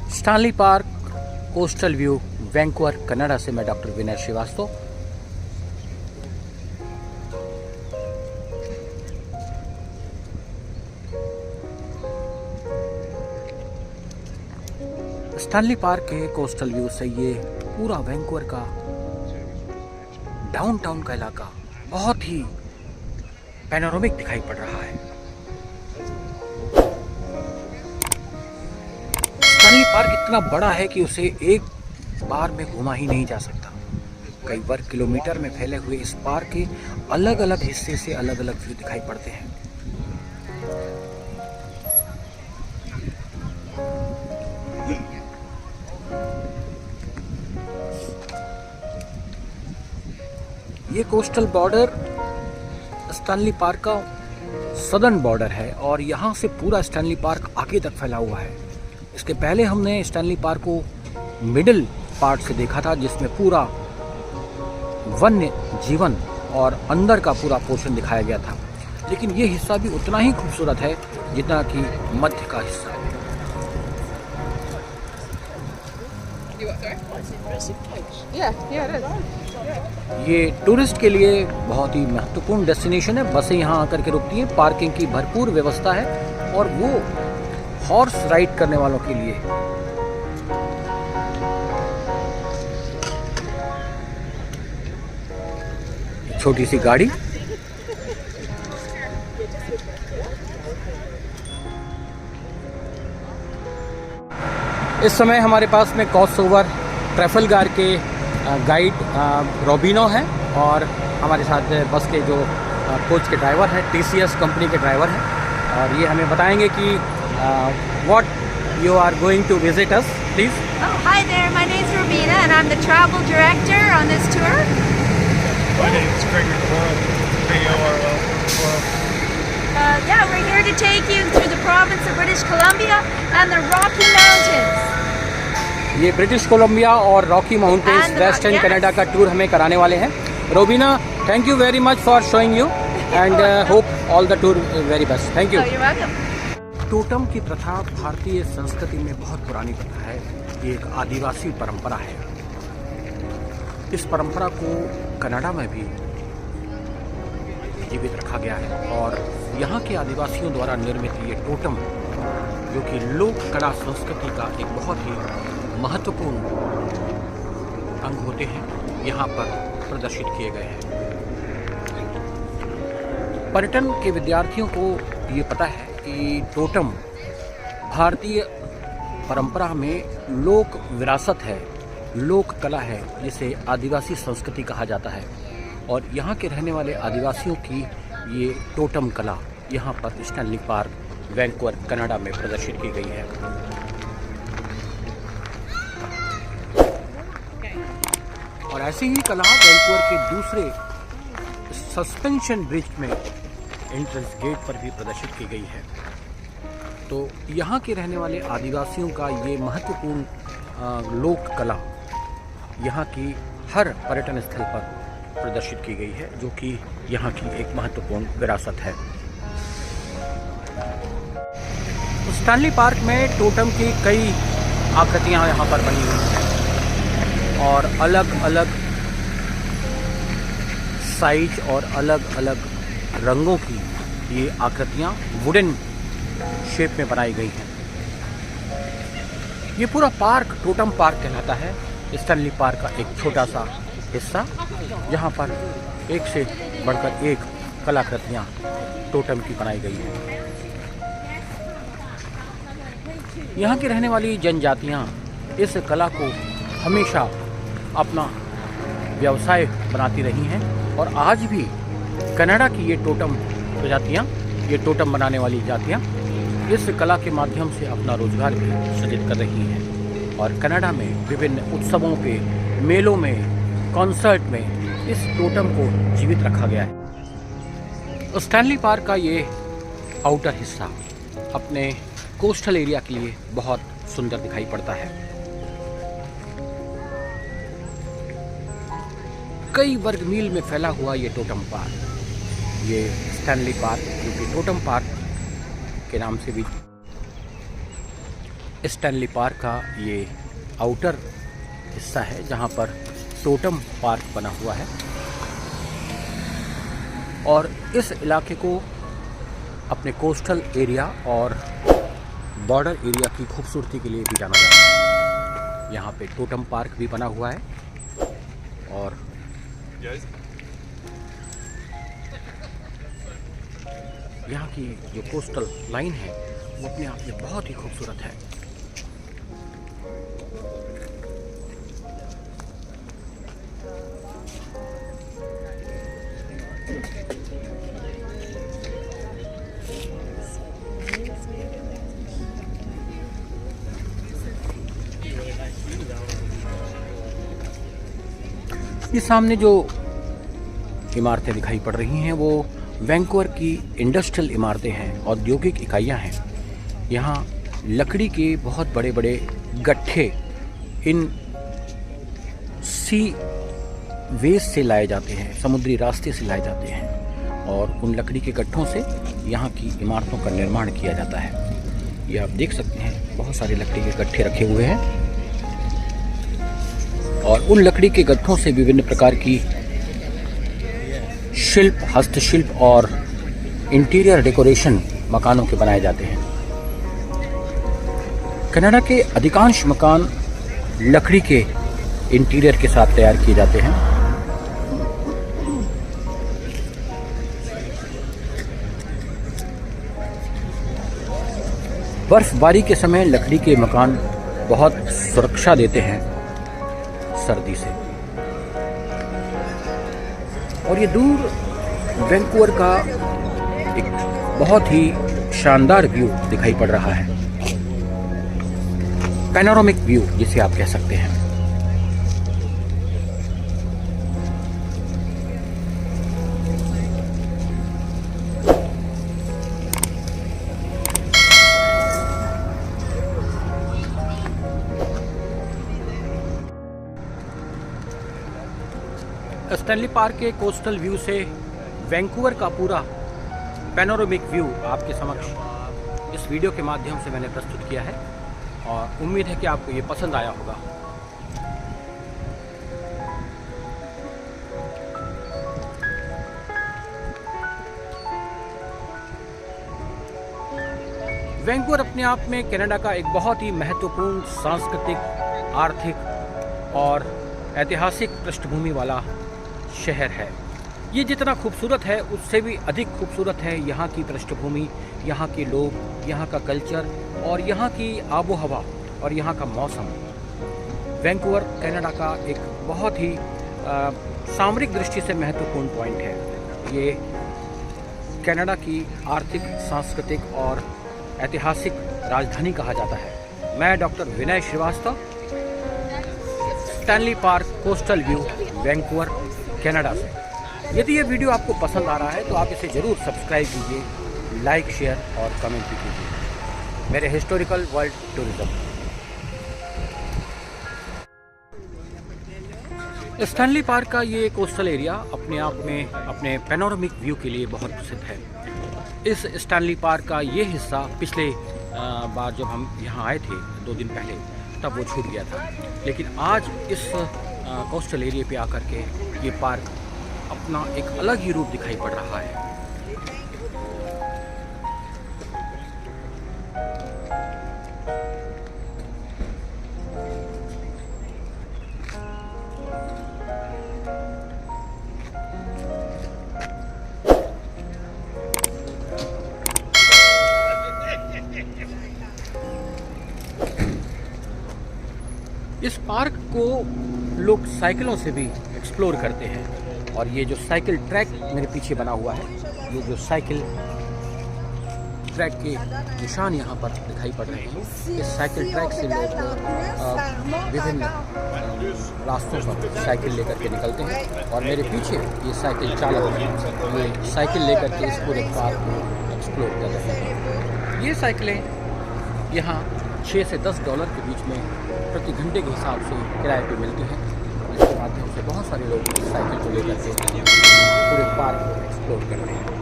Stanley Park coastal view Vancouver Canada से मैं doctor Vinay Shrivastava. Stanley park के कोस्टल व्यू से ये पूरा वैंकूवर का डाउनटाउन का इलाका बहुत ही पैनोरामिक दिखाई पड़ रहा है। स्टैनली पार्क इतना बड़ा है कि उसे एक बार में घुमा ही नहीं जा सकता। कई वर्ग किलोमीटर में फैले हुए इस पार्क के अलग अलग हिस्से से अलग अलग व्यू दिखाई पड़ते हैं। ये कोस्टल बॉर्डर स्टैनली पार्क का सदर्न बॉर्डर है और यहाँ से पूरा स्टैनली पार्क आगे तक फैला हुआ है। इसके पहले हमने स्टैनली पार्क को मिडिल पार्ट से देखा था, जिसमें पूरा वन्य जीवन और अंदर का पूरा पोर्शन दिखाया गया था, लेकिन ये हिस्सा भी उतना ही खूबसूरत है जितना कि मध्य का हिस्सा है। ये टूरिस्ट के लिए बहुत ही महत्वपूर्ण डेस्टिनेशन है। बसें यहाँ आकर के रुकती हैं, पार्किंग की भरपूर व्यवस्था है और वो हॉर्स राइड करने वालों के लिए। छोटी सी गाड़ी, इस समय हमारे पास में क्रॉस ओवर ट्रैफलगार के गाइड रोबिनो है और हमारे साथ बस के जो कोच के ड्राइवर हैं, TCS कंपनी के ड्राइवर हैं, और ये हमें बताएंगे कि what you are going to visit us, please. Hi there, my name is Robina and I'm the travel director on this tour. My name is Gregory Coral, KORL. Yeah, we're here to take you through the province of British Columbia and the Rocky Mountains. ये British Columbia और Rocky Mountains western Canada का tour हमें कराने वाले हैं। Robina, thank you very much for showing you and hope all the tour very best. Thank you. You're welcome. Totem की प्रथा भारतीय संस्कृति में बहुत पुरानी प्रथा है। ये एक आदिवासी परंपरा है। इस परंपरा को कनाडा में भी जीवित रखा गया है और यहाँ के आदिवासियों द्वारा निर्मित ये टोटम, जो कि लोक कला संस्कृति का एक बहुत ही महत्वपूर्ण अंग होते हैं, यहाँ पर प्रदर्शित किए गए हैं। पर्यटन के विद्यार्थियों को ये पता है कि टोटम भारतीय परंपरा में लोक विरासत है, लोक कला है, जिसे आदिवासी संस्कृति कहा जाता है और यहाँ के रहने वाले आदिवासियों की ये टोटम कला यहाँ पर स्टैनली पार्क वैंकूवर कनाडा में प्रदर्शित की गई है। और ऐसी ही कला वैंकूवर के दूसरे सस्पेंशन ब्रिज में एंट्रेंस गेट पर भी प्रदर्शित की गई है। तो यहाँ के रहने वाले आदिवासियों का ये महत्वपूर्ण लोक कला यहाँ की हर पर्यटन स्थल पर प्रदर्शित की गई है, जो कि यहाँ की एक महत्वपूर्ण विरासत है। स्टैनली पार्क में टोटम की कई आकृतियाँ यहाँ पर बनी हुई हैं और अलग अलग साइज और अलग अलग रंगों की ये आकृतियाँ वुडन शेप में बनाई गई हैं। ये पूरा पार्क टोटम पार्क कहलाता है। स्टैनली पार्क का एक छोटा सा हिस्सा, जहाँ पर एक से बढ़कर एक कलाकृतियाँ टोटम की बनाई गई हैं। यहाँ की रहने वाली जनजातियाँ इस कला को हमेशा अपना व्यवसाय बनाती रही हैं और आज भी कनाडा की ये टोटम प्रजातियाँ, ये टोटम बनाने वाली जातियाँ इस कला के माध्यम से अपना रोजगार भी सृजित कर रही हैं और कनाडा में विभिन्न उत्सवों पे, मेलों में, कॉन्सर्ट में इस टोटम को जीवित रखा गया है। स्टैनली पार्क का ये आउटर हिस्सा अपने कोस्टल एरिया के लिए बहुत सुंदर दिखाई पड़ता है। कई वर्ग मील में फैला हुआ ये टोटम पार्क, ये स्टैनली पार्क, जो कि टोटम पार्क के नाम से भी स्टैनली पार्क का ये आउटर हिस्सा है जहाँ पर टोटम पार्क बना हुआ है और इस इलाके को अपने कोस्टल एरिया और बॉर्डर एरिया की खूबसूरती के लिए भी जाना जाता है। यहाँ पे टोटम पार्क भी बना हुआ है और यहाँ की जो कोस्टल लाइन है वो अपने आप में बहुत ही खूबसूरत है। ये सामने जो इमारतें दिखाई पड़ रही हैं वो वैंकूवर की इंडस्ट्रियल इमारतें हैं, औद्योगिक इकाइयां हैं। यहाँ लकड़ी के बहुत बड़े बड़े गट्ठे इन सी वेज से लाए जाते हैं, समुद्री रास्ते से लाए जाते हैं और उन लकड़ी के गट्ठों से यहाँ की इमारतों का निर्माण किया जाता है। ये आप देख सकते हैं, बहुत सारे लकड़ी के गट्ठे रखे हुए हैं और उन लकड़ी के गट्ठों से विभिन्न प्रकार की शिल्प, हस्तशिल्प और इंटीरियर डेकोरेशन मकानों के बनाए जाते हैं। कनाडा के अधिकांश मकान लकड़ी के इंटीरियर के साथ तैयार किए जाते हैं। बर्फबारी के समय लकड़ी के मकान बहुत सुरक्षा देते हैं सर्दी से। और ये दूर वैंकूवर का एक बहुत ही शानदार व्यू दिखाई पड़ रहा है, पैनोरामिक व्यू जिसे आप कह सकते हैं। स्टैनली पार्क के कोस्टल व्यू से वैंकूवर का पूरा पैनोरामिक व्यू आपके समक्ष इस वीडियो के माध्यम से मैंने प्रस्तुत किया है और उम्मीद है कि आपको ये पसंद आया होगा। वैंकूवर अपने आप में कनाडा का एक बहुत ही महत्वपूर्ण सांस्कृतिक, आर्थिक और ऐतिहासिक पृष्ठभूमि वाला शहर है। ये जितना खूबसूरत है उससे भी अधिक खूबसूरत है यहाँ की पृष्ठभूमि, यहाँ के लोग, यहाँ का कल्चर और यहाँ की आबो हवा और यहाँ का मौसम। वैंकूवर कनाडा का एक बहुत ही सामरिक दृष्टि से महत्वपूर्ण पॉइंट है। ये कनाडा की आर्थिक, सांस्कृतिक और ऐतिहासिक राजधानी कहा जाता है। मैं doctor Vinay Shrivastava, Stanley Park coastal view, Vancouver, Canada से। यदि ये वीडियो आपको पसंद आ रहा है तो आप इसे ज़रूर सब्सक्राइब कीजिए, लाइक, शेयर और कमेंट भी कीजिए मेरे historical world tourism. Stanley park का ये कोस्टल एरिया अपने आप में अपने पैनोरामिक व्यू के लिए बहुत प्रसिद्ध है। इस स्टैनली पार्क का ये हिस्सा पिछले बार जब हम यहाँ आए थे 2 दिन पहले, तब वो छूट गया था, लेकिन आज इस कोस्टल एरिया पे आकर के ये पार्क अपना एक अलग ही रूप दिखाई पड़ रहा है। इस पार्क को लोग साइकिलों से भी एक्सप्लोर करते हैं और ये जो साइकिल ट्रैक मेरे पीछे बना हुआ है, ये जो साइकिल ट्रैक के निशान यहाँ पर दिखाई पड़ रहे हैं, इस साइकिल ट्रैक से लोग विभिन्न रास्तों पर साइकिल लेकर के निकलते हैं और मेरे पीछे ये साइकिल चालक ये साइकिल लेकर के इस पूरे पार्क को एक्सप्लोर कर रहे हैं। ये साइकिलें यहाँ 6 से $10 के बीच में प्रति घंटे के हिसाब से किराए पे मिलती हैं। इसके माध्यम से बहुत सारे लोग साइकिल को लेकर के पूरे पार्क को एक्सप्लोर कर रहे हैं।